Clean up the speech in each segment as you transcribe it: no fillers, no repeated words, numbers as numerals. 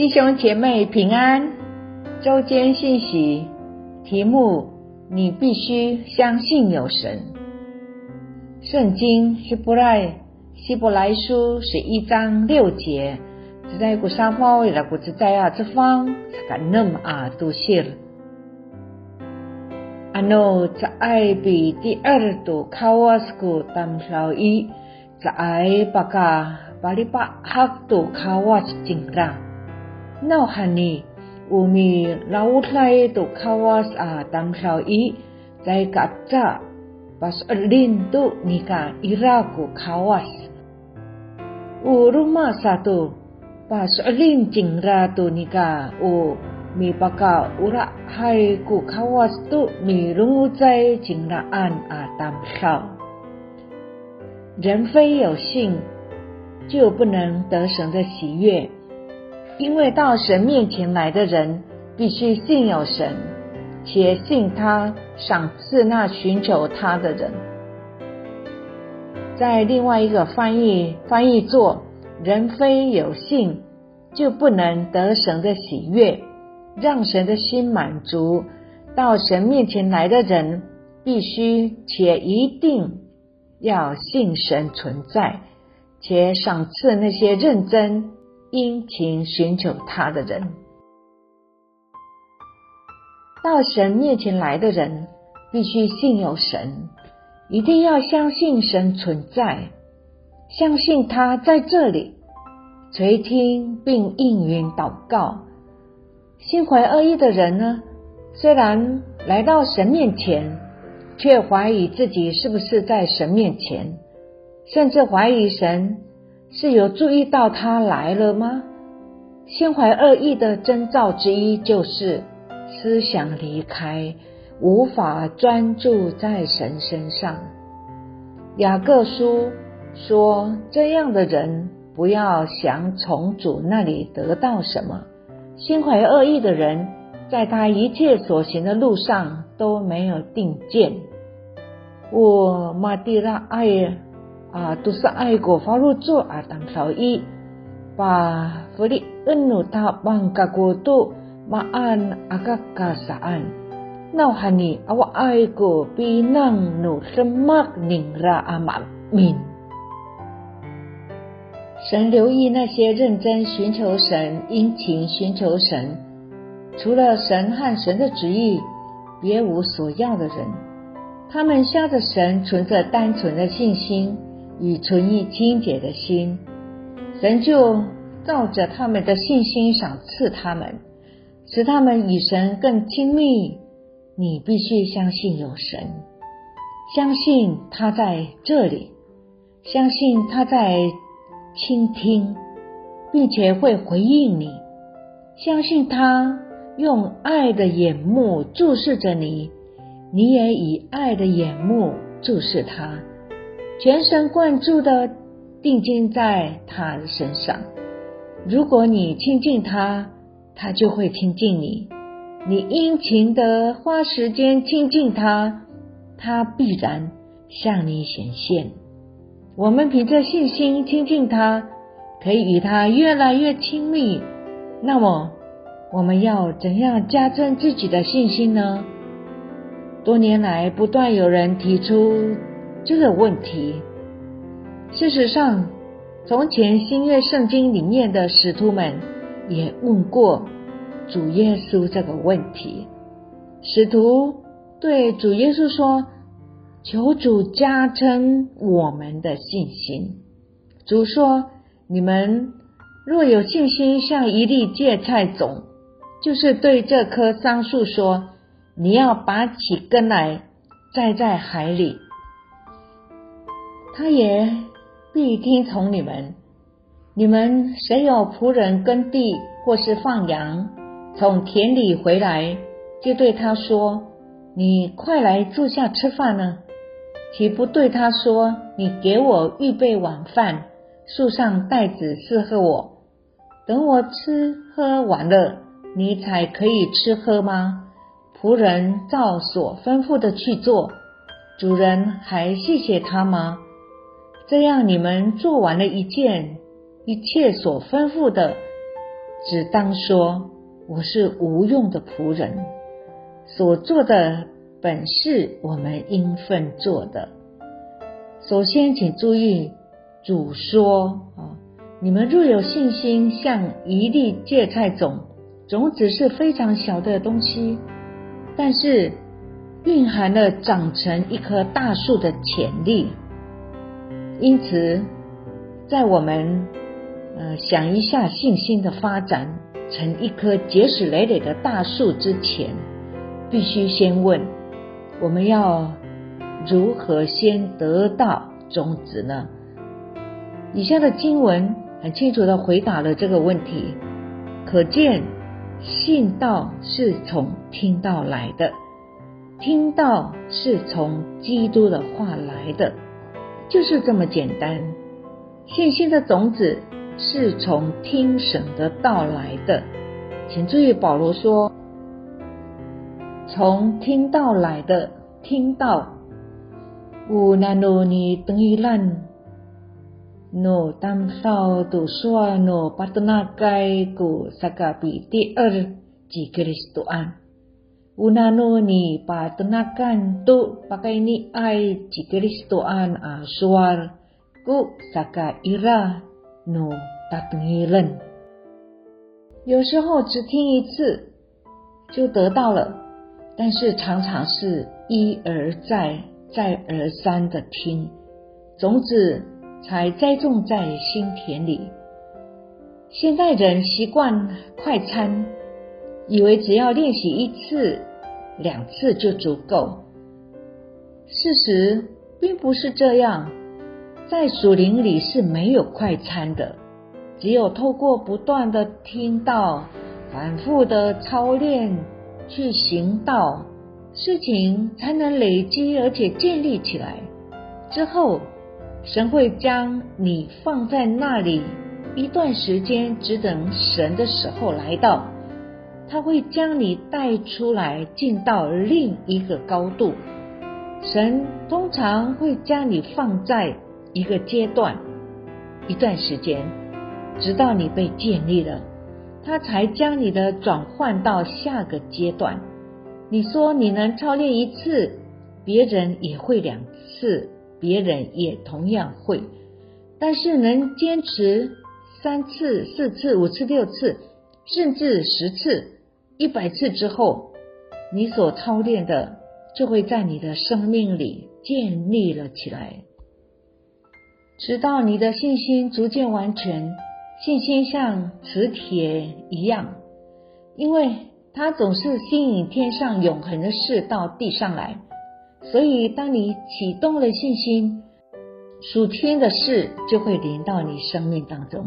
弟兄姐妹平安，周间信息题目：你必须相信有神。圣经希伯来书11章6节，只在古沙发为了古之在啊之方敢那么都谢了。在爱比第二度卡瓦斯古当条一，在爱巴嘎巴里巴哈度卡瓦斯紧拉。那汉尼乌米老来度卡瓦斯当条一，在嘎扎巴斯林度尼嘎伊拉古卡瓦斯。乌鲁马萨度巴斯林紧拉度尼嘎乌。mi baka ura hai ku kawas tu mi rungu在紧拉安当少。人非有信，就不能得神的喜悦，因为到神面前来的人，必须信有神，且信他赏赐那寻求他的人。在另外一个翻译作人非有信，就不能得神的喜悦。让神的心满足，到神面前来的人必须且一定要信神存在，且赏赐那些认真殷勤寻求他的人。到神面前来的人必须信有神，一定要相信神存在，相信他在这里垂听并应允祷告。心怀恶意的人呢，虽然来到神面前，却怀疑自己是不是在神面前，甚至怀疑神是有注意到他来了吗？心怀恶意的征兆之一就是思想离开，无法专注在神身上。雅各书说，这样的人不要想从主那里得到什么。心怀恶意的人，在他一切所行的路上都没有定见。我马蒂拉爱都是爱过发入做当条一，把弗里恩努他邦嘎国度马安嘎嘎萨安，那哈尼我爱过比能努什么宁拉马敏。神留意那些认真寻求神、殷勤寻求神，除了神和神的旨意，别无所要的人。他们向着神存着单纯的信心与纯意清洁的心，神就照着他们的信心赏赐他们，使他们与神更亲密。你必须相信有神，相信他在这里，相信他在倾听，并且会回应你，相信他用爱的眼目注视着你，你也以爱的眼目注视他，全神贯注地定睛在他的身上。如果你亲近他，他就会亲近你。你殷勤地花时间亲近他，他必然向你显现。我们凭着信心亲近他，可以与他越来越亲密。那么我们要怎样加增自己的信心呢？多年来不断有人提出这个问题。事实上，从前新约圣经里面的使徒们也问过主耶稣这个问题。使徒对主耶稣说，求主加增我们的信心。主说，你们若有信心像一粒芥菜种，就是对这棵桑树说，你要拔起根来栽在海里，他也必听从你们。你们谁有仆人耕地或是放羊，从田里回来，就对他说，你快来坐下吃饭呢？岂不对他说，你给我预备晚饭，束上带子伺候我，等我吃喝完了，你才可以吃喝吗？仆人照所吩咐的去做，主人还谢谢他吗？这样你们做完了一切所吩咐的，只当说我是无用的仆人，所做的本是我们应分做的。首先请注意，主说你们若有信心像一粒芥菜种，种子是非常小的东西，但是蕴含了长成一棵大树的潜力。因此在我们想一下信心的发展成一棵结实累累的大树之前，必须先问我们要如何先得到种子呢？以下的经文很清楚地回答了这个问题，可见信道是从听道来的，听道是从基督的话来的，就是这么简单。信心的种子是从听神的道来的。请注意保罗说从听道来的，听道有那诺尼等于咱no tamsau tu sua no patnakai ku sakapi tier ji Kristoan unano ni patnakan tu pakai ni ai ji Kristoan a suar ku saka ira no tatngilen。 有时候只听一次就得到了，但是常常是一而再再而三的听，种子才栽种在心田里。现代人习惯快餐，以为只要练习一次两次就足够。事实并不是这样，在属灵里是没有快餐的，只有透过不断的听道，反复的操练去行道，事情才能累积而且建立起来。之后神会将你放在那里一段时间，只等神的时候来到，他会将你带出来进到另一个高度。神通常会将你放在一个阶段一段时间，直到你被建立了，他才将你的转换到下个阶段。你说你能操练一次，别人也会两次，别人也同样会，但是能坚持3次、4次、5次、6次，甚至10次、100次之后，你所操练的就会在你的生命里建立了起来，直到你的信心逐渐完全。信心像磁铁一样，因为它总是吸引天上永恒的事到地上来，所以当你启动了信心，属天的事就会临到你生命当中，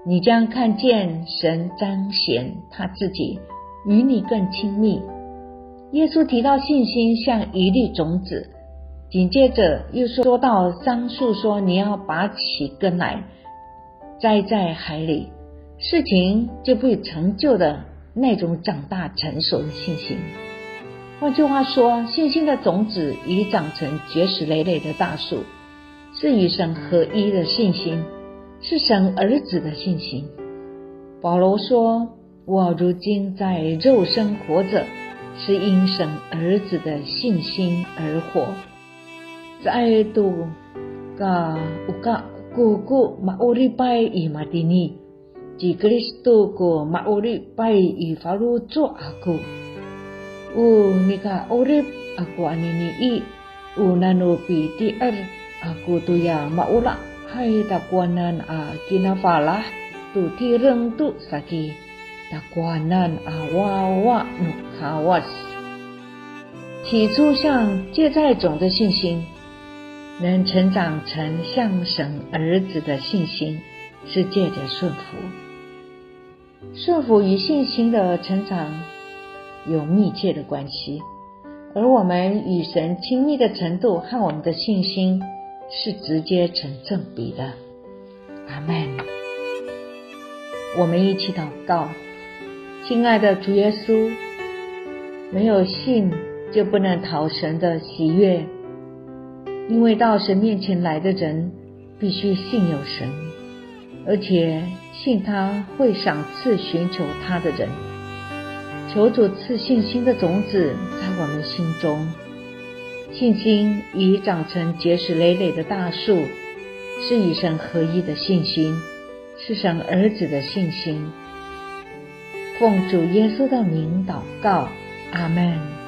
你将看见神彰显他自己，与你更亲密。耶稣提到信心像一粒种子，紧接着又说到桑树，说你要拔起根来栽在海里，事情就会成就的那种长大成熟的信心。换句话说，信心的种子已长成结实累累的大树，是与神合一的信心，是神儿子的信心。保罗说，我如今在肉身活着，是因神儿子的信心而活。在度ga uka ku mauripay i matini ji Kristo ko mauripay i farujo aku nika urip aku anini i unano pitiar aku tuya maula hai takwanan a kinafalah tu tireng tu saki takwanan a wawa nukawas。 起初像芥菜种的信心能成长成像神儿子的信心，是借着顺服。顺服与信心的成长有密切的关系，而我们与神亲密的程度和我们的信心是直接成正比的。阿们。我们一起祷告。亲爱的主耶稣，没有信就不能讨神的喜悦，因为到神面前来的人必须信有神，而且信他会赏赐寻求他的人。求主赐信心的种子在我们心中，信心已长成结实累累的大树，是与神合一的信心，是神儿子的信心。奉主耶稣的名祷告，阿们。